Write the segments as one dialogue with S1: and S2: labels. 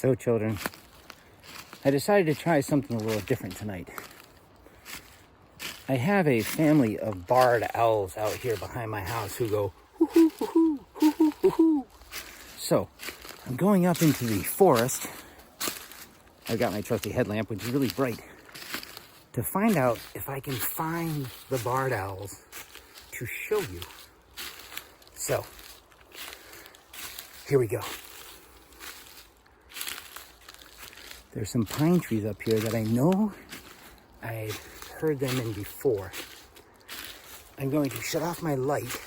S1: So children, I decided to try something a little different tonight. I have a family of barred owls out here behind my house who go hoo hoo hoo hoo hoo hoo hoo hoo. So I'm going up into the forest. I've got my trusty headlamp, which is really bright, to find out if I can find the barred owls to show you. So here we go. There's some pine trees up here that I know I've heard them in before. I'm going to shut off my light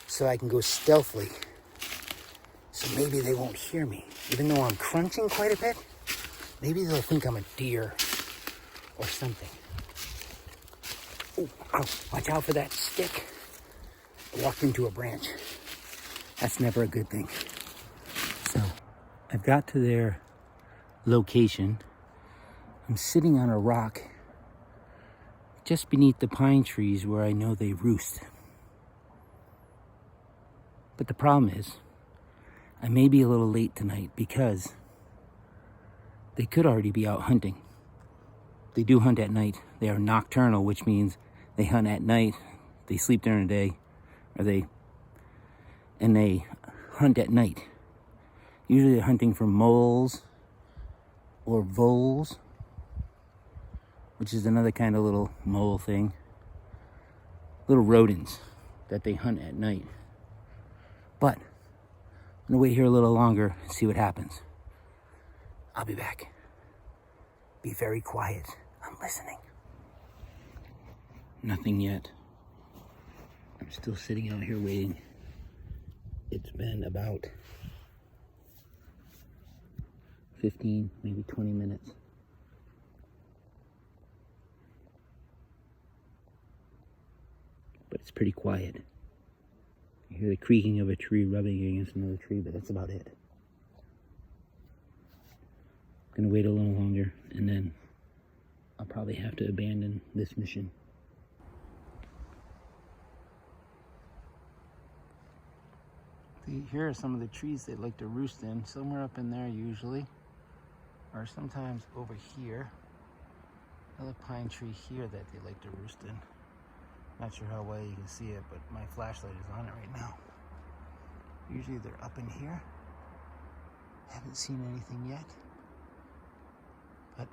S1: so I can go stealthily, so maybe they won't hear me. Even though I'm crunching quite a bit, maybe they'll think I'm a deer or something. Oh, ow, watch out for that stick. I walked into a branch. That's never a good thing. So I've got to their location. I'm sitting on a rock just beneath the pine trees where I know they roost. But the problem is, I may be a little late tonight because they could already be out hunting. They do hunt at night. They are nocturnal, which means they hunt at night. They sleep during the day, they hunt at night. Usually they're hunting for moles or voles, which is another kind of little mole thing. Little rodents that they hunt at night. But I'm gonna wait here a little longer and see what happens. I'll be back. Be very quiet. I'm listening. Nothing yet. I'm still sitting out here waiting. It's been about 15, maybe 20 minutes. But it's pretty quiet. You hear the creaking of a tree rubbing against another tree, but that's about it. I'm gonna wait a little longer, and then I'll probably have to abandon this mission. Here are some of the trees they like to roost in. Somewhere up in there usually, or sometimes over here. Another pine tree here that they like to roost in. Not sure how well you can see it, but my flashlight is on it right now. Usually they're up in here. Haven't seen anything yet, but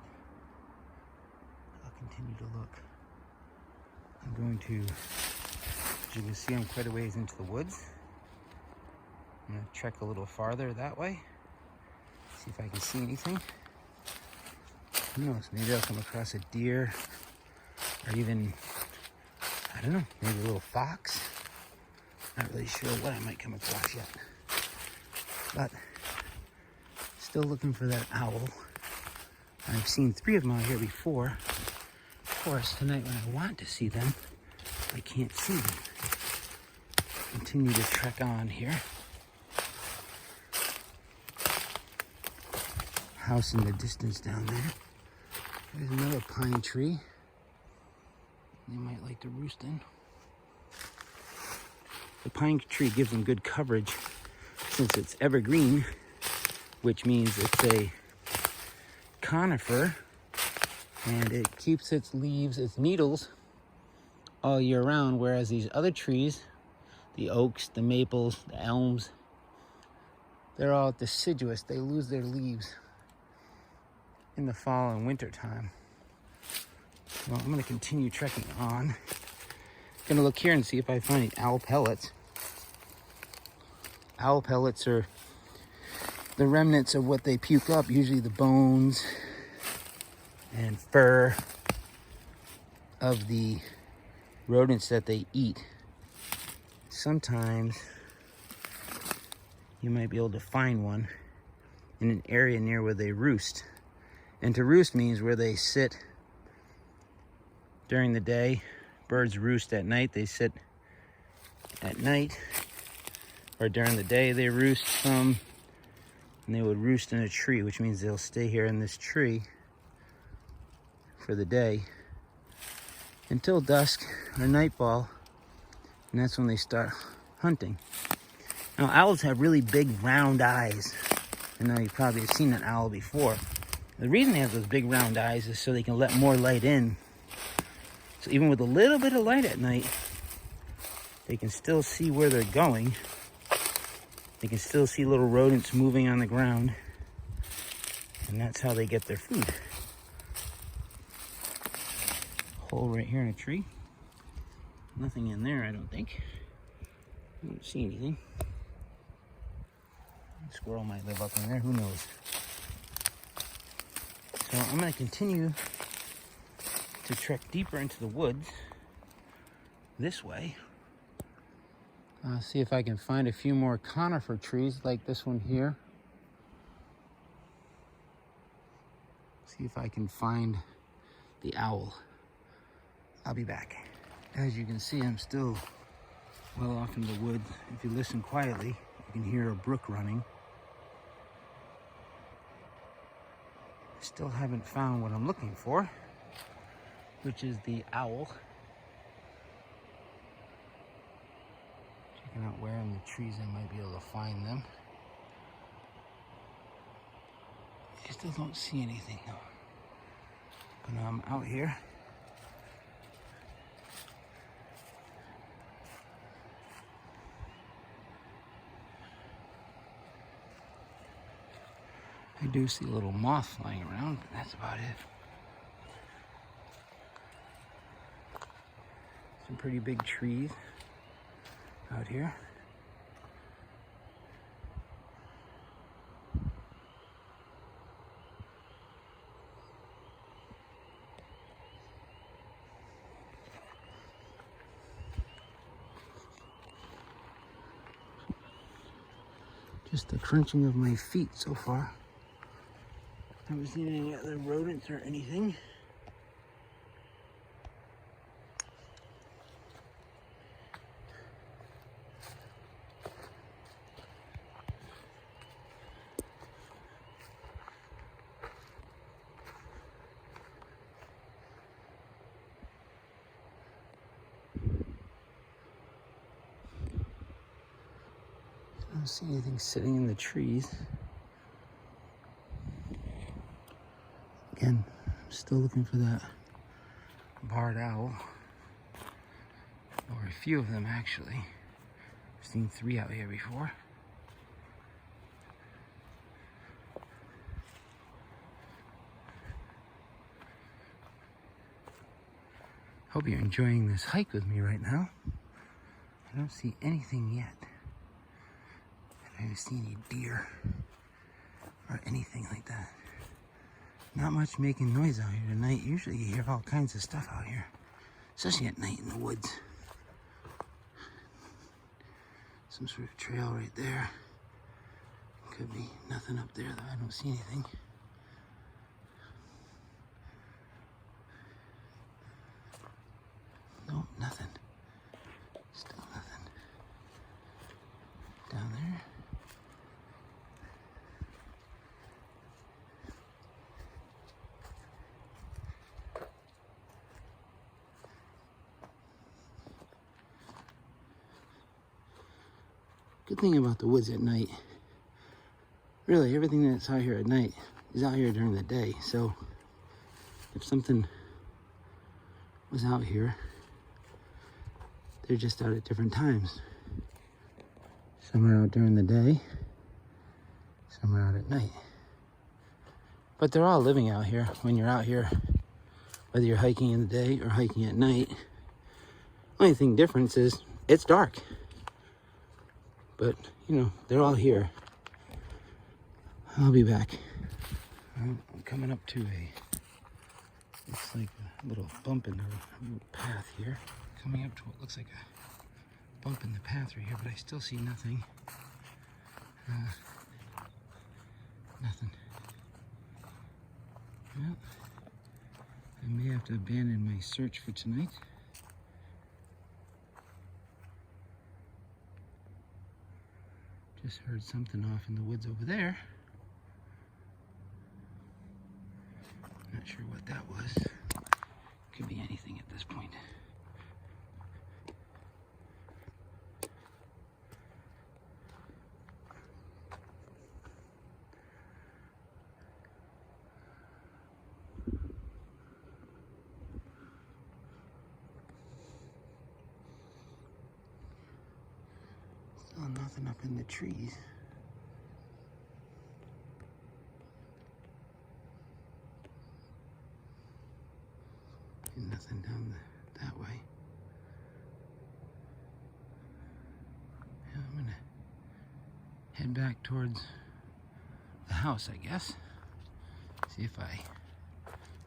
S1: I'll continue to look. I'm going to, as you can see, I'm quite a ways into the woods. I'm going to trek a little farther that way, see if I can see anything. Who knows, maybe I'll come across a deer, or even, I don't know, maybe a little fox. Not really sure what I might come across yet. But still looking for that owl. I've seen 3 of them out here before. Of course, tonight when I want to see them, I can't see them. Continue to trek on here. House in the distance down there. There's another pine tree they might like to roost in. The pine tree gives them good coverage since it's evergreen, which means it's a conifer, and it keeps its leaves, its needles, all year round, whereas these other trees, the oaks, the maples, the elms, they're all deciduous. They lose their leaves in the fall and winter time. Well, I'm going to continue trekking on. Going to look here and see if I find any owl pellets. Owl pellets are the remnants of what they puke up, usually the bones and fur of the rodents that they eat. Sometimes you might be able to find one in an area near where they roost. And to roost means where they sit during the day. Birds roost at night. They sit at night, or during the day they roost some, and they would roost in a tree, which means they'll stay here in this tree for the day until dusk or nightfall, and that's when they start hunting. Now, owls have really big round eyes. I know you probably have seen an owl before. The reason they have those big round eyes is so they can let more light in. So even with a little bit of light at night, they can still see where they're going. They can still see little rodents moving on the ground. And that's how they get their food. Hole right here in a tree. Nothing in there, I don't think. I don't see anything. A squirrel might live up in there, who knows? So I'm going to continue to trek deeper into the woods this way. See if I can find a few more conifer trees like this one here. See if I can find the owl. I'll be back. As you can see, I'm still well off in the woods. If you listen quietly, you can hear a brook running. Still haven't found what I'm looking for, which is the owl. Checking out where in the trees I might be able to find them. I still don't see anything though. But now I'm out here. I do see a little moth flying around, but that's about it. Some pretty big trees out here. Just the crunching of my feet so far. Haven't seen any other rodents or anything. I don't see anything sitting in the trees. Again, I'm still looking for that barred owl, or a few of them actually. I've seen 3 out here before. Hope you're enjoying this hike with me right now. I don't see anything yet. I don't see any deer or anything like that. Not much making noise out here tonight. Usually you hear all kinds of stuff out here, especially at night in the woods. Some sort of trail right there. Could be nothing up there though. I don't see anything. Nope, nothing. Still nothing. Down there. Good thing about the woods at night, really everything that's out here at night is out here during the day. So if something was out here, they're just out at different times. Some are out during the day, some are out at night. But they're all living out here when you're out here, whether you're hiking in the day or hiking at night. Only thing difference is it's dark. But, you know, they're all here. I'll be back. I'm coming up to looks like a little bump in the path here. Coming up to what looks like a bump in the path right here, but I still see nothing. Nothing. Well, I may have to abandon my search for tonight. Just heard something off in the woods over there. Not sure what that was. Could be anything at this point. Still nothing up in the trees. And nothing down that way. Yeah, I'm gonna head back towards the house, I guess. See if I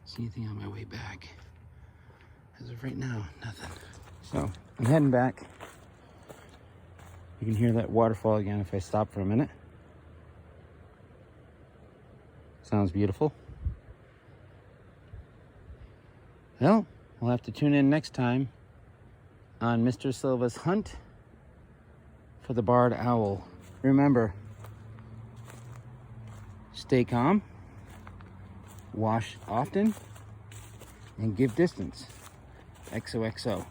S1: see anything on my way back. As of right now, nothing. So I'm heading back. You can hear that waterfall again if I stop for a minute. Sounds beautiful. Well, we'll have to tune in next time on Mr. Silva's hunt for the barred owl. Remember, stay calm, wash often, and give distance. XOXO.